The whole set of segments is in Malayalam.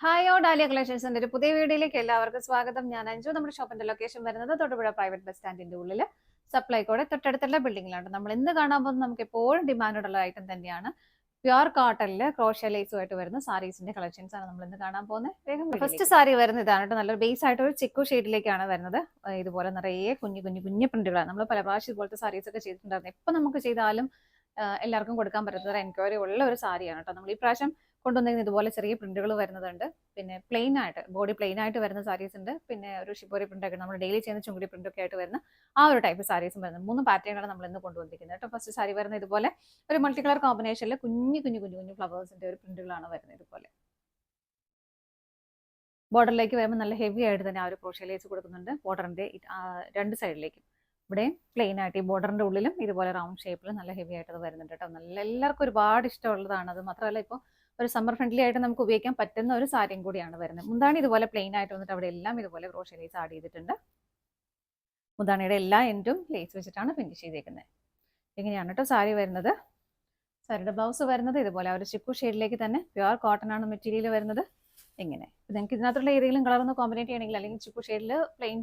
ഹായ് ഡാലിയ കളക്ഷൻസിന്റെ ഒരു പുതിയ വീഡിയോയിലേക്ക് എല്ലാവർക്കും സ്വാഗതം. ഞാൻ അഞ്ജു. നമ്മുടെ ഷോപ്പിന്റെ ലൊക്കേഷൻ വരുന്നത് തൊടുപുഴ പ്രൈവറ്റ് ബസ് സ്റ്റാൻഡിന്റെ ഉള്ളിൽ സപ്ലൈകോടെ തൊട്ടടുത്തുള്ള ബിൽഡിംഗിലാണ്. നമ്മൾ ഇന്ന് കാണാൻ പോകുന്നത് നമുക്ക് എപ്പോഴും ഡിമാൻഡുള്ള ഐറ്റം തന്നെയാണ്. പ്യുർ കോട്ടണില് ക്രോഷ്യ ലേസുമായിട്ട് വരുന്ന സാരീസിന്റെ കളക്ഷൻസ് ആണ് നമ്മൾ ഇന്ന് കാണാൻ പോകുന്നത്. വേഗം ഫസ്റ്റ് സാരി വരുന്നത് ഇതാണ് കേട്ടോ. നല്ലൊരു ബേസ് ആയിട്ട് ഒരു ചിക്കു ഷെയ്ഡിലേക്കാണ് വരുന്നത്. ഇതുപോലെ നിറയെ കുഞ്ഞു കുഞ്ഞു കുഞ്ഞു പ്രിന്റുകളാണ്. നമ്മൾ പല പ്രാവശ്യം ഇതുപോലത്തെ സാരീസ് ഒക്കെ ചെയ്തിട്ടുണ്ടായിരുന്നു. എപ്പോൾ നമുക്ക് ചെയ്താലും എല്ലാവർക്കും കൊടുക്കാൻ പറ്റുന്ന ഒരു എൻക്വയറി ഉള്ള ഒരു സാരിയാണ് കേട്ടോ. നമ്മൾ ഈ പ്രാവശ്യം കൊണ്ടുവന്നിരുന്ന ഇതുപോലെ ചെറിയ പ്രിന്റുകൾ വരുന്നതുണ്ട്. പിന്നെ പ്ലെയിൻ ആയിട്ട് ബോഡി പ്ലെയിൻ ആയിട്ട് വരുന്ന സാരീസ് ഉണ്ട്. പിന്നെ ഒരു ഷിബോറി പ്രിന്റ് ഒക്കെ നമ്മൾ ഡെയിലി ചെയ്യുന്ന ചുങ്കുടി പ്രിന്റ് ഒക്കെ ആയിട്ട് വരുന്ന ആ ഒരു ടൈപ്പ് സാരീസും വരുന്നത്. 3 പാറ്റേണാണ് നമ്മൾ ഇന്ന് കൊണ്ടുവന്നിരിക്കുന്നത് കേട്ടോ. ഫസ്റ്റ് സാരി വരുന്നത് ഇതുപോലെ ഒരു മൾട്ടി കളർ കോമ്പിനേഷനിൽ കുഞ്ഞു കുഞ്ഞു കുഞ്ഞു കുഞ്ഞു ഫ്ലവേഴ്സിന്റെ ഒരു പ്രിന്റുകളാണ് വരുന്നത്. ഇതുപോലെ ബോർഡറിലേക്ക് വരുമ്പോൾ നല്ല ഹെവി ആയിട്ട് തന്നെ ആ ഒരു ക്രോഷ്യ ലേസ് കൊടുക്കുന്നുണ്ട്. ബോർഡറിന്റെ രണ്ട് സൈഡിലേക്കും ഇവിടെ പ്ലെയിൻ ആയിട്ട് ഈ ബോർഡറിന്റെ ഉള്ളിലും ഇതുപോലെ റൗണ്ട് ഷേപ്പിൽ നല്ല ഹെവി ആയിട്ട് അത് വരുന്നുണ്ട് കേട്ടോ. നല്ല എല്ലാവർക്കും ഒരുപാട് ഇഷ്ടമുള്ളതാണ്. അത് മാത്രമല്ല ഇപ്പോൾ ഒരു സമ്മർ ഫ്രണ്ട്ലി ആയിട്ട് നമുക്ക് ഉപയോഗിക്കാൻ പറ്റുന്ന ഒരു സാരിയും കൂടിയാണ് വരുന്നത്. മുന്താണി ഇതുപോലെ പ്ലെയിൻ ആയിട്ട് വന്നിട്ട് അവിടെ എല്ലാം ഇതുപോലെ ക്രോഷ്യ ലേസ് ആഡ് ചെയ്തിട്ടുണ്ട്. മുന്താണിയുടെ എല്ലാ എൻഡും ലേസ് വെച്ചിട്ടാണ് ഫിനിഷ് ചെയ്തേക്കുന്നത്. ഇങ്ങനെയാണ് കേട്ടോ സാരി വരുന്നത്. സാരിയുടെ ബ്ലൗസ് വരുന്നത് ഇതുപോലെ ഒരു ചിക്കു ഷെയ്ഡിലേക്ക് തന്നെ പ്യുർ കോട്ടൺ ആണ് മെറ്റീരിയൽ വരുന്നത്. ഇങ്ങനെ നിങ്ങൾക്ക് ഇതിനകത്തുള്ള ഏതെങ്കിലും കളർ ഒന്ന് കോമ്പിനേറ്റ് ചെയ്യണമെങ്കിൽ അല്ലെങ്കിൽ ചിക്കു ഷെയ്ഡിൽ പ്ലെയിൻ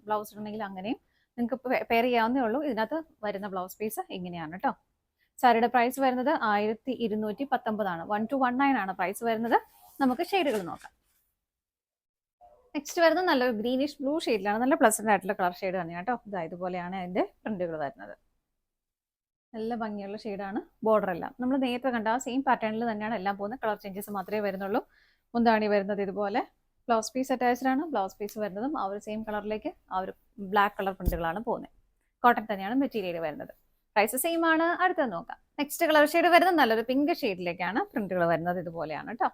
ബ്ലൗസ് ഉണ്ടെങ്കിൽ അങ്ങനെയും നിങ്ങൾക്ക് പെയർ ചെയ്യാവുന്നേ ഉള്ളൂ. ഇതിനകത്ത് വരുന്ന ബ്ലൗസ് പീസ് ഇങ്ങനെയാണ് കേട്ടോ. സാരിയുടെ പ്രൈസ് വരുന്നത് 1219 ആണ്. 1219 ആണ് പ്രൈസ് വരുന്നത്. നമുക്ക് ഷെയ്ഡുകൾ നോക്കാം. നെക്സ്റ്റ് വരുന്നത് നല്ലൊരു ഗ്രീനിഷ് ബ്ലൂ ഷെയ്ഡിലാണ്. നല്ല പ്ലസന്റ് ആയിട്ടുള്ള കളർ ഷെയ്ഡ് തന്നെയാണ് കേട്ടോ. ഇതുപോലെയാണ് അതിന്റെ പ്രിന്റുകൾ വരുന്നത്. നല്ല ഭംഗിയുള്ള ഷെയ്ഡാണ്. ബോർഡർ എല്ലാം നമ്മൾ നേരത്തെ കണ്ട ആ സെയിം പാറ്റേണിൽ തന്നെയാണ് എല്ലാം പോകുന്നത്. കളർ ചേഞ്ചസ് മാത്രമേ വരുന്നുള്ളൂ. മുന്താണി വരുന്നത് ഇതുപോലെ ബ്ലൗസ് പീസ് അറ്റാച്ച്ഡ് ആണ്. ബ്ലൗസ് പീസ് വരുന്നതും ആ ഒരു സെയിം കളറിലേക്ക് ആ ഒരു ബ്ലാക്ക് കളർ പ്രിന്റുകളാണ് പോകുന്നത്. കോട്ടൺ തന്നെയാണ് മെറ്റീരിയൽ വരുന്നത്. പ്രൈസ് സെയിം ആണ്. അടുത്തത് നോക്കാം. നെക്സ്റ്റ് കളർ ഷെയ്ഡ് വരുന്നത് നല്ലൊരു പിങ്ക് ഷെയ്ഡിലേക്കാണ് പ്രിന്റുകൾ വരുന്നത്. ഇതുപോലെയാണ് കേട്ടോ.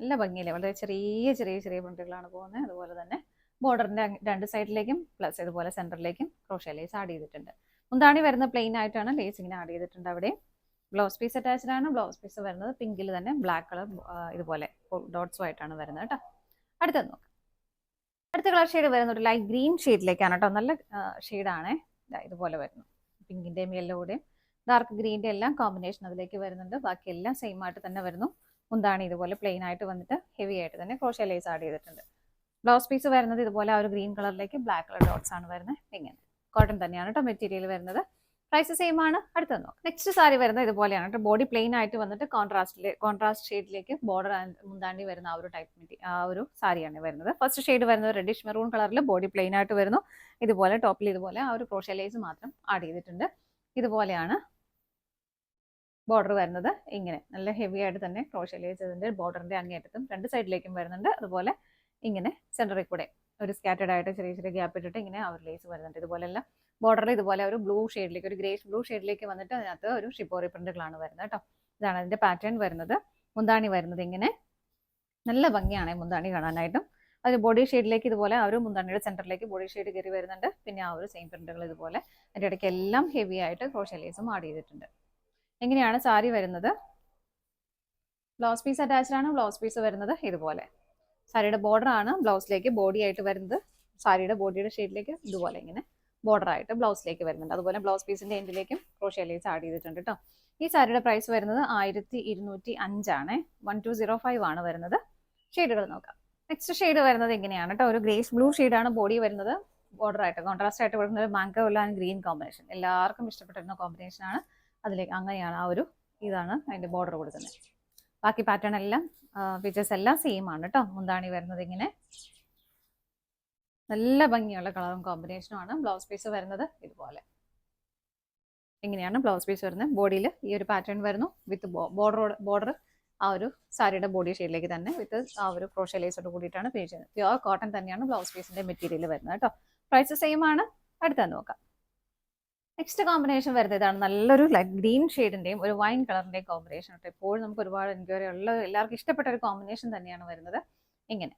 നല്ല ഭംഗിയില്ലേ. വളരെ ചെറിയ ചെറിയ ചെറിയ പ്രിന്റുകളാണ് പോകുന്നത്. അതുപോലെ തന്നെ ബോർഡറിന്റെ രണ്ട് സൈഡിലേക്കും പ്ലസ് ഇതുപോലെ സെന്ററിലേക്കും ക്രോഷ്യ ലേസ് ആഡ് ചെയ്തിട്ടുണ്ട്. മുന്താണി വരുന്ന പ്ലെയിൻ ആയിട്ടാണ് ലേസ് ഇങ്ങനെ ആഡ് ചെയ്തിട്ടുണ്ട്. അവിടെ ബ്ലൗസ് പീസ് അറ്റാച്ച്ഡ് ആണ്. ബ്ലൗസ് പീസ് വരുന്നത് പിങ്കിൽ തന്നെ ബ്ലാക്ക് കളർ ഇതുപോലെ ഡോട്ട്സും ആയിട്ടാണ് വരുന്നത് കേട്ടോ. അടുത്തത് നോക്കാം. അടുത്ത കളർ ഷെയ്ഡ് വരുന്ന ഒരു ലൈറ്റ് ഗ്രീൻ ഷെയ്ഡിലേക്കാണ് കേട്ടോ. നല്ല ഷെയ്ഡാണ്. ഇതുപോലെ വരുന്നു. പിങ്കിന്റെയും യെല്ലോയുടെയും ഡാർക്ക് ഗ്രീൻ്റെ എല്ലാം കോമ്പിനേഷൻ അതിലേക്ക് വരുന്നുണ്ട്. ബാക്കി എല്ലാം സെയിം ആയിട്ട് തന്നെ വരുന്നു. മുന്താണി ഇതുപോലെ പ്ലെയിൻ ആയിട്ട് വന്നിട്ട് ഹെവി ആയിട്ട് തന്നെ ക്രോഷ്യ ലേസ് ആഡ് ചെയ്തിട്ടുണ്ട്. ബ്ലൗസ് പീസ് വരുന്നത് ഇതുപോലെ ആ ഒരു ഗ്രീൻ കളറിലേക്ക് ബ്ലാക്ക് കളർ ഡോട്ട്സ് ആണ് വരുന്നത്. ഇങ്ങനെ കോട്ടൺ തന്നെയാണ് കേട്ടോ മെറ്റീരിയൽ വരുന്നത്. പ്രൈസ് സെയിം ആണ്. അടുത്തത് നോക്കാം. നെക്സ്റ്റ് സാരി വരുന്നത് ഇതുപോലെയാണ് കേട്ടോ. ബോഡി പ്ലെയിൻ ആയിട്ട് വന്നിട്ട് കോൺട്രാസ്റ്റ് ഷെയ്ഡിലേക്ക് ബോർഡർ മുന്താണ്ടി വരുന്ന ആ ഒരു ടൈപ്പ് ആ ഒരു സാരിയാണ് വരുന്നത്. ഫസ്റ്റ് ഷെയ്ഡ് വരുന്നത് റെഡിഷ് മെറൂൺ കളറിൽ ബോഡി പ്ലെയിൻ ആയിട്ട് വരുന്നു. ഇതുപോലെ ടോപ്പിൽ ഇതുപോലെ ആ ഒരു ക്രോഷ്യ ലേസ് മാത്രം ആഡ് ചെയ്തിട്ടുണ്ട്. ഇതുപോലെയാണ് ബോർഡർ വരുന്നത്. ഇങ്ങനെ നല്ല ഹെവി ആയിട്ട് തന്നെ ക്രോഷ്യ ലേസ് ഇതിന്റെ ബോർഡറിന്റെ അങ്ങേറ്റത്തും രണ്ട് സൈഡിലേക്കും വരുന്നുണ്ട്. അതുപോലെ ഇങ്ങനെ സെന്ററിൽ കൂടെ ഒരു സ്കാറ്റേഡ് ആയിട്ട് ചെറിയ ചെറിയ ഗ്യാപ്പ് ഇട്ടിട്ട് ഇങ്ങനെ ആ ഒരു ലേസ് വരുന്നുണ്ട്. ഇതുപോലെല്ലാം ബോർഡറിൽ ഇതുപോലെ ഒരു ബ്ലൂ ഷെയ്ഡിലേക്ക് ഒരു ഗ്രേഷ് ബ്ലൂ ഷെയ്ഡിലേക്ക് വന്നിട്ട് അതിനകത്ത് ഒരു ഷിബോറി പ്രിന്റുകളാണ് വരുന്നത് കേട്ടോ. ഇതാണ് അതിന്റെ പാറ്റേൺ വരുന്നത്. മുന്താണി വരുന്നത് ഇങ്ങനെ നല്ല ഭംഗിയാണ് മുന്താണി കാണാനായിട്ടും. അത് ബോഡി ഷെയ്ഡിലേക്ക് ഇതുപോലെ ആ ഒരു മുന്താണിയുടെ സെന്ററിലേക്ക് ബോഡി ഷെയ്ഡ് കയറി വരുന്നുണ്ട്. പിന്നെ ആ ഒരു സെയിം പ്രിന്റുകൾ ഇതുപോലെ അതിൻ്റെ ഇടയ്ക്ക് എല്ലാം ഹെവി ആയിട്ട് ക്രോഷ്യ ലേസും ആഡ് ചെയ്തിട്ടുണ്ട്. എങ്ങനെയാണ് സാരി വരുന്നത്? ബ്ലൗസ് പീസ് അറ്റാച്ച്ഡ് ആണ്. ബ്ലൗസ് പീസ് വരുന്നത് ഇതുപോലെ സാരിയുടെ ബോർഡർ ആണ് ബ്ലൗസിലേക്ക് ബോഡി ആയിട്ട് വരുന്നത്. സാരിയുടെ ബോഡിയുടെ ഷെയ്ഡിലേക്ക് ഇതുപോലെ ഇങ്ങനെ ബോർഡർ ആയിട്ട് ബ്ലൗസിലേക്ക് വരുന്നുണ്ട്. അതുപോലെ ബ്ലൗസ് പീസിന്റെ എൻഡിലേക്കും ക്രോഷ്യ ലേസ് ആഡ് ചെയ്തിട്ടുണ്ട് കേട്ടോ. ഈ സാരിയുടെ പ്രൈസ് വരുന്നത് 1205 ആണ്. 1205 ആണ് വരുന്നത്. ഷെയ്ഡുകൾ നോക്കാം. നെക്സ്റ്റ് ഷെയ്ഡ് വരുന്നത് ഇങ്ങനെയാണ് കേട്ടോ. ഒരു ഗ്രേസ് ബ്ലൂ ഷെയ്ഡാണ് ബോഡി വരുന്നത്. ബോർഡർ ആയിട്ട് കോൺട്രാസ്റ്റ് ആയിട്ട് വരുന്നത് മാംഗോ ആൻഡ് ഗ്രീൻ കോമ്പിനേഷൻ. എല്ലാവർക്കും ഇഷ്ടപ്പെട്ടിരുന്ന കോമ്പിനേഷൻ ആണ്. അതിലേക്ക് അങ്ങനെയാണ് ആ ഒരു ഇതാണ് അതിന്റെ ബോർഡർ കൊടുക്കുന്നത്. ബാക്കി പാറ്റേൺ എല്ലാം ഫീച്ചേഴ്സ് എല്ലാം സെയിം ആണ് കേട്ടോ. മുന്താണി വരുന്നത് ഇങ്ങനെ നല്ല ഭംഗിയുള്ള കളറും കോമ്പിനേഷനും ആണ്. ബ്ലൗസ് പീസ് വരുന്നത് ഇതുപോലെ ഇങ്ങനെയാണ് ബ്ലൗസ് പീസ് വരുന്നത്. ബോഡിയിൽ ഈ ഒരു പാറ്റേൺ വരുന്നു വിത്ത് ബോർഡർ ആ ഒരു സാരിയുടെ ബോഡി ഷെയ്ഡിലേക്ക് തന്നെ വിത്ത് ആ ഒരു ക്രോഷ്യ ലേസോട് കൂടിയിട്ടാണ് ഫിനിഷ് ചെയ്യുന്നത്. പ്യുർ കോട്ടൺ തന്നെയാണ് ബ്ലൗസ് പീസിന്റെ മെറ്റീരിയൽ വരുന്നത് കേട്ടോ. പ്രൈസ് സെയിം ആണ്. അടുത്ത നോക്കാം. നെക്സ്റ്റ് കോമ്പിനേഷൻ വരുന്നത് ഇതാണ്. നല്ലൊരു ലൈറ്റ് ഗ്രീൻ ഷെയ്ഡിന്റെയും ഒരു വൈൻ കളറിന്റെയും കോമ്പിനേഷൻ കേട്ടോ. എപ്പോഴും നമുക്ക് ഒരുപാട് എൻക്വയറി ഉള്ള എല്ലാവർക്കും ഇഷ്ടപ്പെട്ട ഒരു കോമ്പിനേഷൻ തന്നെയാണ് വരുന്നത്. ഇങ്ങനെ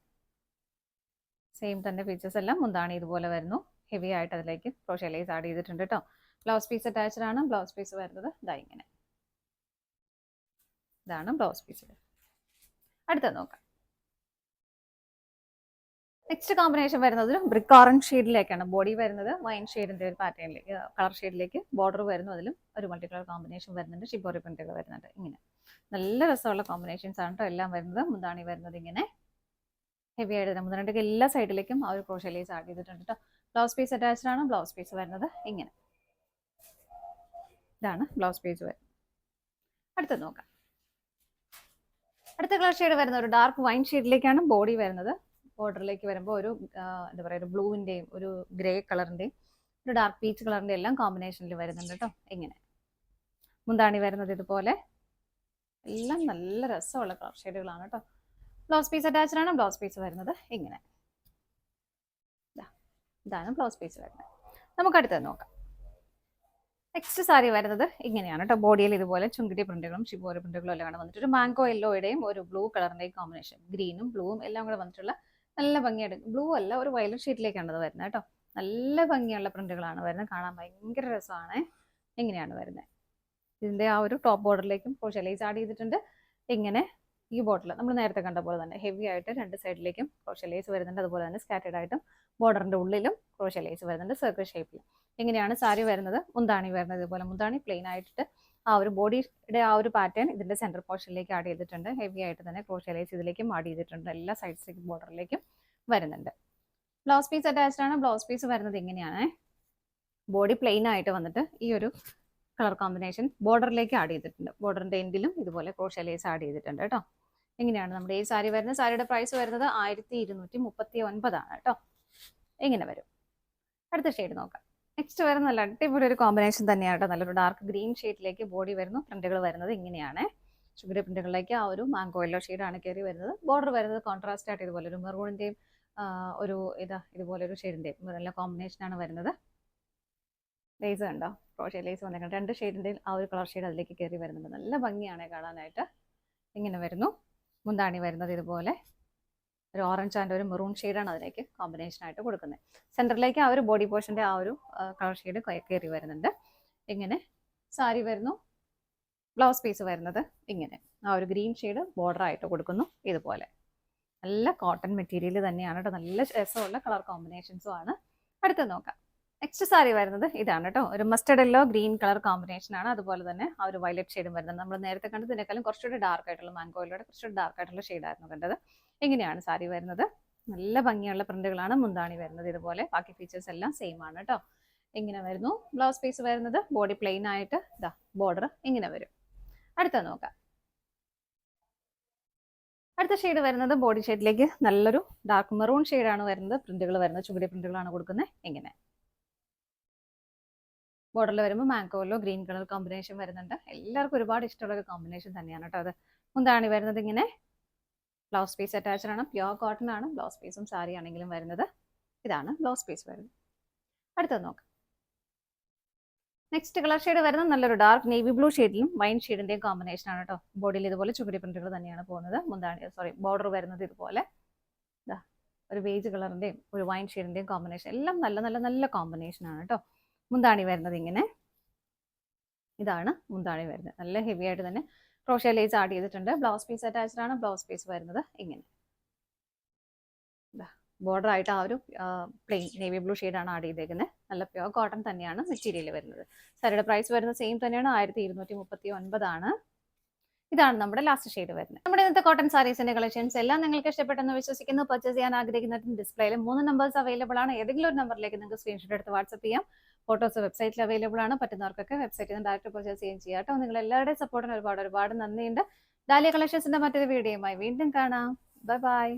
സെയിം തന്നെ ഫീച്ചേഴ്സ് എല്ലാം. മുന്താണി ഇതുപോലെ വരുന്നു. ഹെവി ആയിട്ട് അതിലേക്ക് ക്രോഷ്യ ലേസ് ആഡ് ചെയ്തിട്ടുണ്ട് കേട്ടോ. ബ്ലൗസ് പീസ് അറ്റാച്ച്ഡ് ആണ്. ബ്ലൗസ് പീസ് വരുന്നത് ഇതാ ഇങ്ങനെ. ഇതാണ് ബ്ലൗസ് പീസ്. അടുത്ത നോക്കാം. നെക്സ്റ്റ് കോമ്പിനേഷൻ വരുന്നത് ബ്രിക്ക് ഓറഞ്ച് ഷെയ്ഡിലേക്കാണ്. ബോഡി വരുന്നത് വൈൻ ഷെയ്ഡിന്റെ ഒരു പാറ്റേണിലേക്ക് കളർ ഷെയ്ഡിലേക്ക് ബോർഡർ വരുന്നു. അതിലും ഒരു മൾട്ടി കളർ കോമ്പിനേഷൻ വരുന്നുണ്ട്. ഷിബോറി പ്രിന്റുകൾ വരുന്നുണ്ട്. ഇങ്ങനെ നല്ല രസമുള്ള കോമ്പിനേഷൻസ് ആണ് കേട്ടോ എല്ലാം വരുന്നത്. മുന്താണി വരുന്നത് ഇങ്ങനെ ഹെവി ആയിട്ട് തന്നെ മുന്താണിയുടെ എല്ലാ സൈഡിലേക്കും ആ ഒരു ക്രോഷ്യ ലേസ് ആഡ് ചെയ്തിട്ടുണ്ട് കേട്ടോ. ബ്ലൗസ് പീസ് അറ്റാച്ച്ഡ് ആണ്. ബ്ലൗസ് പീസ് വരുന്നത് ഇങ്ങനെ. ഇതാണ് ബ്ലൗസ് പീസ് വരുന്നത്. അടുത്തത് നോക്കാം. അടുത്ത കളർ ഷെയ്ഡ് വരുന്നത് ഒരു ഡാർക്ക് വൈൻ ഷെയ്ഡിലേക്കാണ് ബോഡി വരുന്നത്. ബോർഡറിലേക്ക് വരുമ്പോൾ ഒരു എന്താ പറയുക, ഒരു ബ്ലൂവിൻ്റെയും ഒരു ഗ്രേ കളറിൻ്റെയും ഒരു ഡാർക്ക് പീച്ച് കളറിൻ്റെ എല്ലാം കോമ്പിനേഷനിൽ വരുന്നുണ്ട് കേട്ടോ. ഇങ്ങനെ മുന്താണി വരുന്നത് ഇതുപോലെ. എല്ലാം നല്ല രസമുള്ള കളർ ഷെയ്ഡുകളാണ് കേട്ടോ. ബ്ലൗസ് പീസ് അറ്റാച്ച്ഡ് ആണ്. ബ്ലൗസ് പീസ് വരുന്നത് ഇങ്ങനെ. ഇതാണ് ബ്ലൗസ് പീസ് വരുന്നത്. നമുക്ക് അടുത്തത് നോക്കാം. നെക്സ്റ്റ് സാരി വരുന്നത് ഇങ്ങനെയാണ് കേട്ടോ. ബോഡിയിൽ ഇതുപോലെ ചുങ്കിടി പ്രിന്റുകളും ഷിബോരി പ്രിന്റുകളും എല്ലാം കൂടെ വന്നിട്ട് ഒരു മാംഗോ യെല്ലോയുടെയും ഒരു ബ്ലൂ കളറിന്റെയും കോമ്പിനേഷൻ, ഗ്രീനും ബ്ലൂവും എല്ലാം കൂടെ വന്നിട്ടുള്ള നല്ല ഭംഗിയായിട്ട്, ബ്ലൂ അല്ല ഒരു വയലറ്റ് ഷീറ്റിലേക്കാണ് അത് വരുന്നത് കേട്ടോ. നല്ല ഭംഗിയുള്ള പ്രിന്റുകളാണ് വരുന്നത്. കാണാൻ ഭയങ്കര രസമാണ്. ഇങ്ങനെയാണ് വരുന്നത്. ഇതിന്റെ ആ ഒരു ടോപ്പ് ബോർഡറിലേക്കും ക്രോഷ്യ ലേസ് ആഡ് ചെയ്തിട്ടുണ്ട്. ഇങ്ങനെ ഈ ബോട്ടിൽ നമ്മൾ നേരത്തെ കണ്ട പോലെ തന്നെ ഹെവി ആയിട്ട് രണ്ട് സൈഡിലേക്കും ക്രോഷ്യ ലേസ് വരുന്നുണ്ട്. അതുപോലെ തന്നെ സ്കാറ്റേഡ് ആയിട്ടും ബോർഡറിന്റെ ഉള്ളിലും ക്രോഷ്യ ലേസ് വരുന്നുണ്ട് സർക്കിൾ ഷേപ്പിൽ. ഇങ്ങനെയാണ് സാരി വരുന്നത്. മുന്താണി വരുന്നത് ഇതുപോലെ. മുന്താണി പ്ലെയിൻ ആയിട്ട് ആ ഒരു ബോഡിയുടെ ആ ഒരു പാറ്റേൺ ഇതിന്റെ സെന്റർ പോർഷനിലേക്ക് ആഡ് ചെയ്തിട്ടുണ്ട്. ഹെവി ആയിട്ട് തന്നെ ക്രോഷ്യ ലേസ് ഇതിലേക്കും ആഡ് ചെയ്തിട്ടുണ്ട്. എല്ലാ സൈഡ്സിലേക്കും ബോർഡറിലേക്കും വരുന്നുണ്ട്. ബ്ലൗസ് പീസ് അറ്റാച്ച്ഡ് ആണ്. ബ്ലൗസ് പീസ് വരുന്നത് ഇങ്ങനെയാണ്. ബോഡി പ്ലെയിൻ ആയിട്ട് വന്നിട്ട് ഈ ഒരു കളർ കോമ്പിനേഷൻ ബോർഡറിലേക്ക് ആഡ് ചെയ്തിട്ടുണ്ട്. ബോർഡറിന്റെ എൻഡിലും ഇതുപോലെ ക്രോഷ്യ ലേസ് ആഡ് ചെയ്തിട്ടുണ്ട് കേട്ടോ. ഇങ്ങനെയാണ് നമ്മുടെ ഈ സാരി വരുന്നത്. സാരിയുടെ പ്രൈസ് വരുന്നത് 1239 ആണ് കേട്ടോ. ഇങ്ങനെ വരും. അടുത്ത ഷെയ്ഡ് നോക്കാം. നെക്സ്റ്റ് വരുന്ന നല്ല അടിപൊളി ഒരു കോമ്പിനേഷൻ തന്നെയാണ് കേട്ടോ. നല്ലൊരു ഡാർക്ക് ഗ്രീൻ ഷെയ്ഡിലേക്ക് ബോഡി വരുന്നു. പ്രിന്റുകൾ വരുന്നത് ഇങ്ങനെയാണ്. ചുവടി പ്രിന്റുകളിലേക്ക് ആ ഒരു മാംഗോ യെല്ലോ ഷെയ്ഡാണ് കയറി വരുന്നത്. ബോർഡർ വരുന്നത് കോൺട്രാസ്റ്റ് ആയിട്ട് ഇതുപോലെ ഒരു മെറൂണിന്റെയും ഒരു ഇതുപോലെ ഒരു ഷെയ്ഡിന്റെയും നല്ല കോമ്പിനേഷനാണ് വരുന്നത്. ലേസ് കണ്ടോ, ക്രോഷ്യ ലേസ് വന്നേക്കണം. രണ്ട് ഷെയ്ഡിന്റെയും ആ ഒരു കളർ ഷെയ്ഡ് അതിലേക്ക് കയറി വരുന്നുണ്ട്. നല്ല ഭംഗിയാണ് കാണാനായിട്ട്. ഇങ്ങനെ വരുന്നു. മുന്താണി വരുന്നത് ഇതുപോലെ ഒരു ഓറഞ്ച് ആൻഡ് ഒരു മെറൂൺ ഷെയ്ഡാണ് അതിലേക്ക് കോമ്പിനേഷൻ ആയിട്ട് കൊടുക്കുന്നത്. സെന്ററിലേക്ക് ആ ഒരു ബോഡി പോർഷന്റെ ആ ഒരു കളർ ഷെയ്ഡ് കയറി വരുന്നുണ്ട്. ഇങ്ങനെ സാരി വരുന്നു. ബ്ലൗസ് പീസ് വരുന്നത് ഇങ്ങനെ ആ ഒരു ഗ്രീൻ ഷെയ്ഡ് ബോർഡർ ആയിട്ട് കൊടുക്കുന്നു. ഇതുപോലെ നല്ല കോട്ടൺ മെറ്റീരിയൽ തന്നെയാണ് കേട്ടോ. നല്ല രസമുള്ള കളർ കോമ്പിനേഷൻസും ആണ്. അടുത്ത് നോക്കാം. നെക്സ്റ്റ് സാരി വരുന്നത് ഇതാണ് കേട്ടോ. ഒരു mustard yellow green colour combination ആണ്. അതുപോലെ തന്നെ ആ ഒരു വയലറ്റ് ഷെയ്ഡും വരുന്നത്. നമ്മൾ നേരത്തെ കണ്ടതിനേക്കാളും കുറച്ചുകൂടി ഡാർക്ക് ആയിട്ടുള്ള മാംഗോ യെല്ലോയുടെ കുറച്ചുകൂടി ഡാർക്ക് ആയിട്ടുള്ള ഷെയ്ഡായിരുന്നു കണ്ടത്. ഇങ്ങനെയാണ് സാരി വരുന്നത്. നല്ല ഭംഗിയുള്ള പ്രിന്റുകളാണ്. മുന്താണി വരുന്നത് ഇതുപോലെ. ബാക്കി ഫീച്ചേഴ്സ് എല്ലാം സെയിം ആണ് കേട്ടോ. ഇങ്ങനെ വരുന്നു. ബ്ലൗസ് പീസ് വരുന്നത് ബോഡി പ്ലെയിൻ ആയിട്ട് ഇതാ ബോർഡർ ഇങ്ങനെ വരും. അടുത്ത നോക്കാം. അടുത്ത ഷെയ്ഡ് വരുന്നത് ബോഡി ഷെയ്ഡിലേക്ക് നല്ലൊരു ഡാർക്ക് മെറൂൺ ഷെയ്ഡാണ് വരുന്നത്. പ്രിന്റുകൾ വരുന്നത് ചുവടി പ്രിന്റുകളാണ് കൊടുക്കുന്നത്. ഇങ്ങനെ ബോർഡറിൽ വരുമ്പോൾ mango yellow green colour combination വരുന്നുണ്ട്. എല്ലാവർക്കും ഒരുപാട് ഇഷ്ടമുള്ള ഒരു കോമ്പിനേഷൻ തന്നെയാണ് കേട്ടോ അത്. മുന്താണി വരുന്നത് ഇങ്ങനെ. ബ്ലൗസ് പീസ് അറ്റാച്ച്ഡ് ആണ്. പ്യോർ കോട്ടൺ ആണ് ബ്ലൗസ് പീസും സാരി ആണെങ്കിലും വരുന്നത്. ഇതാണ് ബ്ലൗസ് പീസ് വരുന്നത്. അടുത്തത് നോക്കാം. നെക്സ്റ്റ് കളർ ഷെയ്ഡ് വരുന്നത് നല്ലൊരു ഡാർക്ക് നേവി ബ്ലൂ ഷെയ്ഡിലും വൈൻ ഷെയ്ഡിന്റെയും കോമ്പിനേഷൻ ആണ് കേട്ടോ. ബോഡിയിൽ ഇതുപോലെ ചുവടി പ്രിന്റുകൾ തന്നെയാണ് പോകുന്നത്. മുന്താണി ബോർഡർ വരുന്നത് ഇതുപോലെ ഒരു ബേജ് കളറിന്റെയും ഒരു വൈൻ ഷെയ്ഡിന്റെയും കോമ്പിനേഷൻ. എല്ലാം നല്ല നല്ല നല്ല കോമ്പിനേഷൻ ആണ് കേട്ടോ. മുന്താണി വരുന്നത് ഇങ്ങനെ. ഇതാണ് മുന്താണി വരുന്നത്. നല്ല ഹെവി ആയിട്ട് തന്നെ ക്രോഷ്യ ലേസ് ആഡ് ചെയ്തിട്ടുണ്ട്. ബ്ലൗസ് പീസ് അറ്റാച്ച്ഡ് ആണ്. ബ്ലൗസ് പീസ് വരുന്നത് ഇങ്ങനെ. ബോർഡർ ആയിട്ട് ആ ഒരു പ്ലെയിൻ നേവി ബ്ലൂ ഷെയ്ഡാണ് ആഡ് ചെയ്തേക്കുന്നത്. നല്ല പ്യോർ കോട്ടൺ തന്നെയാണ് മെറ്റീരിയൽ വരുന്നത്. സാരിയുടെ പ്രൈസ് വരുന്നത് സെയിം തന്നെയാണ്. 1239 ആണ്. ഇതാണ് നമ്മുടെ ലാസ്റ്റ് ഷെയ്ഡ് വരുന്നത്. നമ്മുടെ ഇന്നത്തെ കോട്ടൺ സാരീസിന്റെ കളക്ഷൻസ് എല്ലാം നിങ്ങൾക്ക് ഇഷ്ടപ്പെട്ടെന്ന് വിശ്വസിക്കുന്നു. പർച്ചേസ് ചെയ്യാൻ ആഗ്രഹിക്കുന്നതിന് ഡിസ്പ്ലേയിൽ 3 നമ്പേഴ്സ് അവൈലബിൾ ആണ്. ഏതെങ്കിലും ഒരു നമ്പറിലേക്ക് നിങ്ങൾക്ക് സ്ക്രീൻഷോട്ട് എടുത്ത് വാട്സ്ആപ്പ് ചെയ്യാം. ഫോട്ടോസ് വെബ്സൈറ്റിൽ അവൈലബിൾ ആണ്. പറ്റുന്നവർക്കൊക്കെ വെബ്സൈറ്റിൽ നിന്ന് ഡയറക്റ്റ് പർച്ചേസ് ചെയ്യാൻ ചെയ്യാം കേട്ടോ. നിങ്ങൾ എല്ലാവരുടെയും സപ്പോർട്ടിന് ഒരുപാട് ഒരുപാട് നന്ദിയുണ്ട്. ഡാലിയ കളക്ഷൻസിന്റെ മറ്റൊരു വീഡിയോയുമായി വീണ്ടും കാണാം. Bye bye.